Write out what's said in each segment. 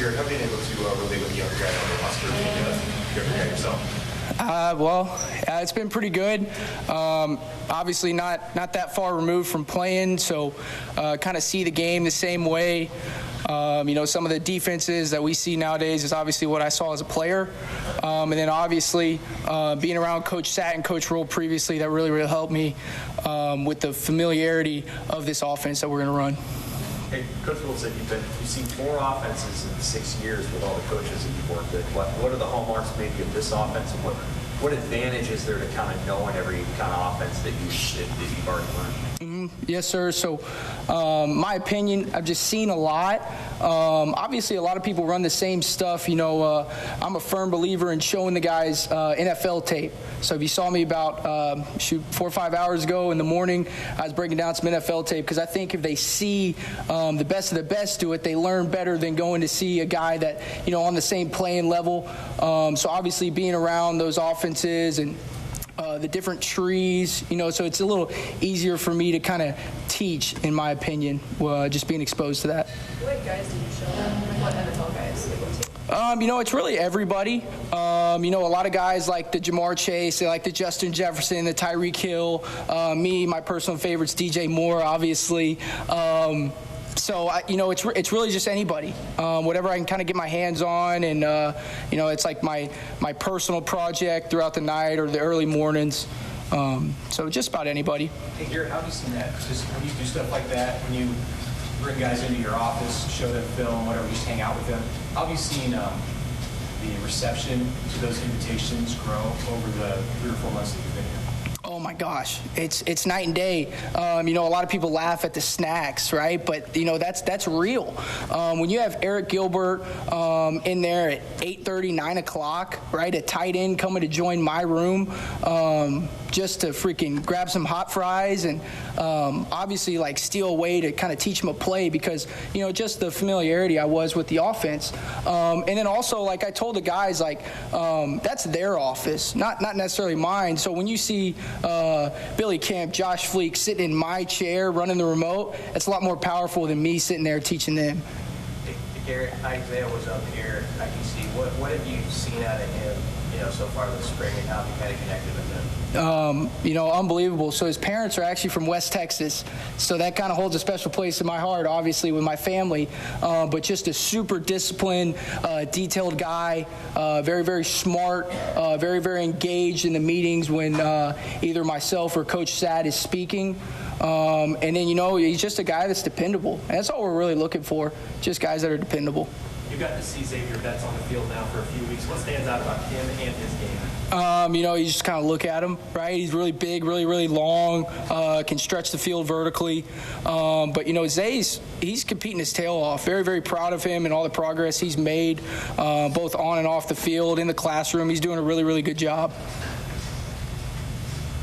Garret, how have you been able to relate with the younger guys on the roster and the younger guy yourself? It's been pretty good. Obviously not that far removed from playing, so kind of see the game the same way. Some of the defenses that we see nowadays is obviously what I saw as a player. And then obviously being around Coach Sat and Coach Roll previously, that really helped me with the familiarity of this offense that we're going to run. Hey, Coach Roll said you've seen 4 offenses in 6 years with all the coaches that you've worked with. What are the hallmarks maybe of this offense, and what advantage is there to kind of knowing every kind of offense that you've already learned? Yes, sir. So my opinion, I've just seen a lot. Obviously, a lot of people run the same stuff. I'm a firm believer in showing the guys NFL tape. So if you saw me about 4 or 5 hours ago in the morning, I was breaking down some NFL tape because I think if they see the best of the best do it, they learn better than going to see a guy that, on the same playing level. So obviously being around those offenses and the different trees, so it's a little easier for me to kind of teach, in my opinion, just being exposed to that. What guys did you show them? What NFL guys? It's really everybody. A lot of guys like the Jamar Chase, they like the Justin Jefferson, the Tyreek Hill. Me, my personal favorite's DJ Moore, obviously. So, it's really just anybody, whatever I can kind of get my hands on. And, it's like my personal project throughout the night or the early mornings. So just about anybody. Hey, Garret, how have you seen that? Just when you do stuff like that, when you bring guys into your office, show them film, whatever, you just hang out with them, how have you seen the reception to those invitations grow over the 3 or 4 months that you've been here? Oh my gosh, it's night and day. A lot of people laugh at the snacks, right? But that's real. When you have Eric Gilbert in there at 8:30, 9 o'clock, right? A tight end coming to join my room just to freaking grab some hot fries and obviously like steal away to kind of teach him a play because just the familiarity I was with the offense. And then also, like I told the guys, like that's their office, not necessarily mine. So when you see Billy Kemp, Josh Fleek sitting in my chair running the remote, it's a lot more powerful than me sitting there teaching them. Hey, Garret, Isaiah was up here. I can see. What have you seen out of him, so far this spring, and how have you kind of connected with him? Unbelievable. So his parents are actually from West Texas, so that kind of holds a special place in my heart, obviously, with my family. But just a super disciplined, detailed guy, very, very smart, very, very engaged in the meetings when either myself or Coach Sad is speaking. And then, he's just a guy that's dependable. And that's all we're really looking for, just guys that are dependable. You got to see Xavier Betts on the field now for a few weeks. What stands out about him and his game? You just kind of look at him, right? He's really big, really, really long, can stretch the field vertically. But, Zay's, he's competing his tail off. Very, very proud of him and all the progress he's made, both on and off the field, in the classroom. He's doing a really, really good job.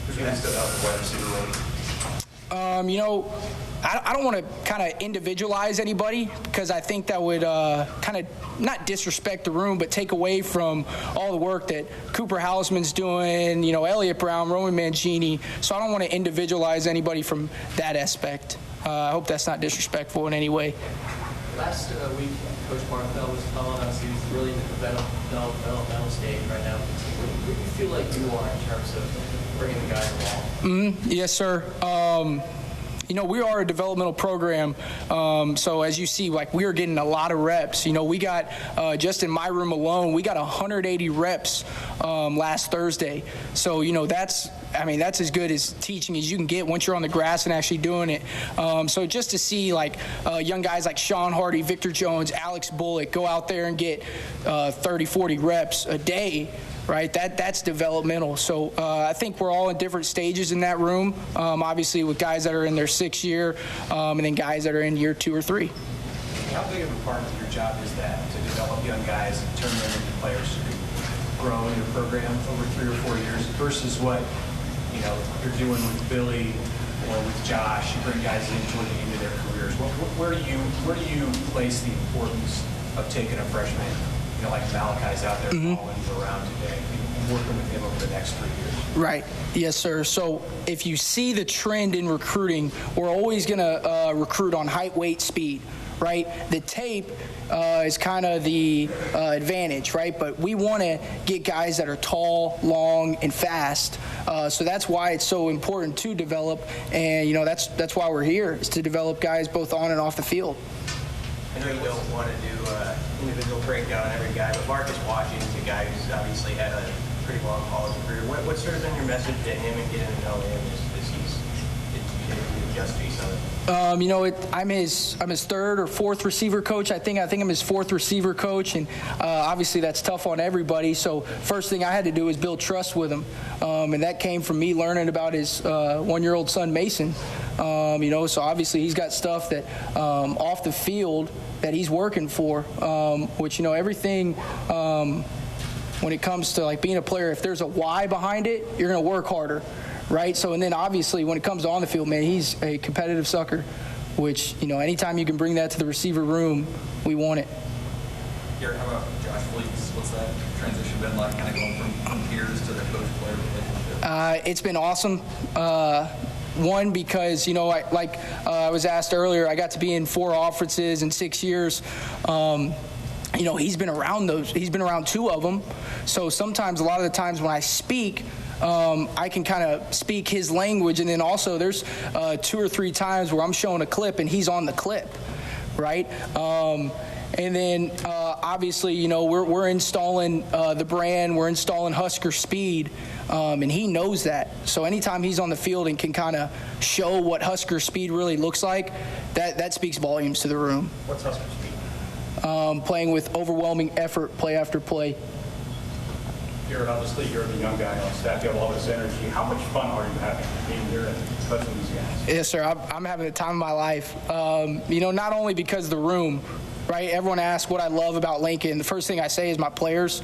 Who's going to stood out the wide receiver role? I don't want to kind of individualize anybody because I think that would kind of not disrespect the room, but take away from all the work that Cooper Hausman's doing, Elliott Brown, Roman Mangini. So I don't want to individualize anybody from that aspect. I hope that's not disrespectful in any way. Last week, Coach Barthel was telling us he was really in the developmental stage right now. Where do you feel like you are in terms of bringing the guys along? Yes, sir. We are a developmental program, so as you see, like, we are getting a lot of reps. We got, just in my room alone, we got 180 reps last Thursday. So, that's as good as teaching as you can get once you're on the grass and actually doing it. So just to see, like, young guys like Sean Hardy, Victor Jones, Alex Bullock go out there and get 30, 40 reps a day, right? That's developmental. So I think we're all in different stages in that room, obviously with guys that are in their 6th year and then guys that are in year 2 or 3. How big of a part of your job is that, to develop young guys and turn them into players who can grow in your program over 3 or 4 years versus what you're doing with Billy or with Josh? You bring guys in toward the end of their careers. Where do you place the importance of taking a freshman, like Malachi's out there following around today, and working with him over the next 3 years? Right. Yes, sir. So if you see the trend in recruiting, we're always going to recruit on height, weight, speed, right? The tape is kind of the advantage, right? But we want to get guys that are tall, long, and fast. So that's why it's so important to develop, and that's why we're here, is to develop guys both on and off the field. I know you don't want to do individual breakdown on every guy, but Marcus Washington's a guy who's obviously had a pretty long college career. What's sort of been your message to him and getting to know him as he's adjusted to each other? I'm his third or fourth receiver coach. I think I'm his fourth receiver coach, and obviously that's tough on everybody. So first thing I had to do was build trust with him, and that came from me learning about his 1-year-old son Mason. So obviously he's got stuff that off the field that he's working for, which everything. When it comes to like being a player, if there's a why behind it, you're going to work harder. Right. So, and then obviously when it comes on the field, man, he's a competitive sucker, which, anytime you can bring that to the receiver room, we want it. Garret, how about Josh Fleets? What's that transition been like, kind of going from peers to the coach-player relationship? It's been awesome. One, because, I was asked earlier, I got to be in 4 offenses in 6 years. He's been around those. He's been around 2 of them. So sometimes, a lot of the times when I speak, I can kind of speak his language, and then also there's 2 or 3 times where I'm showing a clip and he's on the clip, right? And then obviously, we're installing the brand, we're installing Husker Speed, and he knows that. So anytime he's on the field and can kind of show what Husker Speed really looks like, that speaks volumes to the room. What's Husker Speed? Playing with overwhelming effort, play after play. Garret, obviously you're the young guy on staff. You have all this energy. How much fun are you having being here and coaching these guys? Yes, sir. I'm having the time of my life. Not only because of the room, right? Everyone asks what I love about Lincoln. The first thing I say is my players.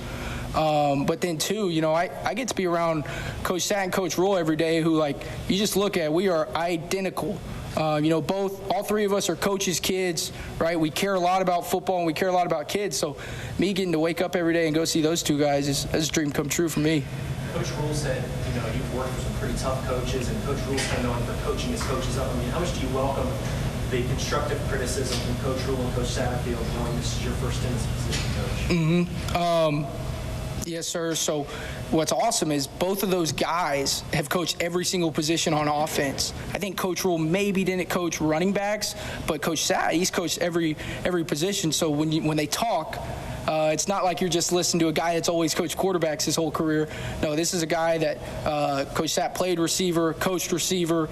But then, too, I get to be around Coach Sat and Coach Rule every day who, you just look at, we are identical. All 3 of us are coaches' kids, right? We care a lot about football and we care a lot about kids. So me getting to wake up every day and go see those 2 guys is a dream come true for me. Coach Rule said, you've worked with some pretty tough coaches, and Coach Rule's kind of known for coaching his coaches up. How much do you welcome the constructive criticism from Coach Rule and Coach Satterfield, knowing this is your first stint as a position coach? Yes, sir. So what's awesome is both of those guys have coached every single position on offense. I think Coach Rule maybe didn't coach running backs, but Coach Sat, he's coached every position. So when they talk, it's not like you're just listening to a guy that's always coached quarterbacks his whole career. No, this is a guy that Coach Sat played receiver, coached receiver.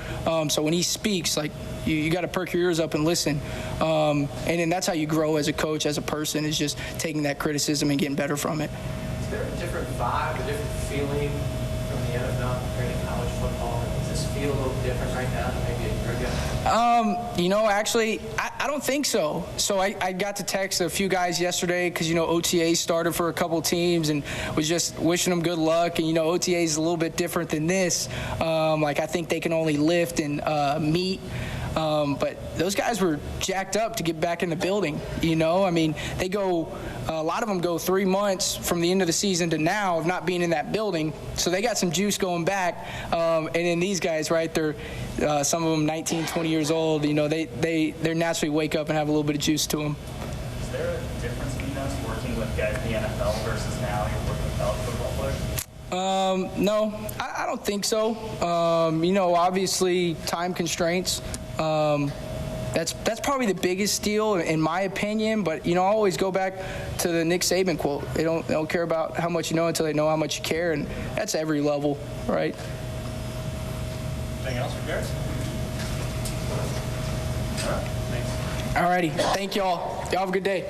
So when he speaks, you got to perk your ears up and listen. And then that's how you grow as a coach, as a person, is just taking that criticism and getting better from it. Is there a different vibe, a different feeling from the NFL compared to college football? Does this feel a little different right now than maybe a year ago? Actually, I don't think so. So I got to text a few guys yesterday because, OTA started for a couple teams and was just wishing them good luck. And, OTA is a little bit different than this. I think they can only lift and meet. But those guys were jacked up to get back in the building. They go, a lot of them go 3 months from the end of the season to now of not being in that building. So they got some juice going back. And then these guys, right, they're some of them 19, 20 years old. They naturally wake up and have a little bit of juice to them. Is there a difference between us working with guys in the NFL versus now you're working with college football players? No, I don't think so. Obviously time constraints. That's probably the biggest deal in my opinion. But I always go back to the Nick Saban quote. They don't care about how much you know until they know how much you care, and that's every level, right? Anything else for Garret? All right, thanks. All righty, thank y'all. Y'all have a good day.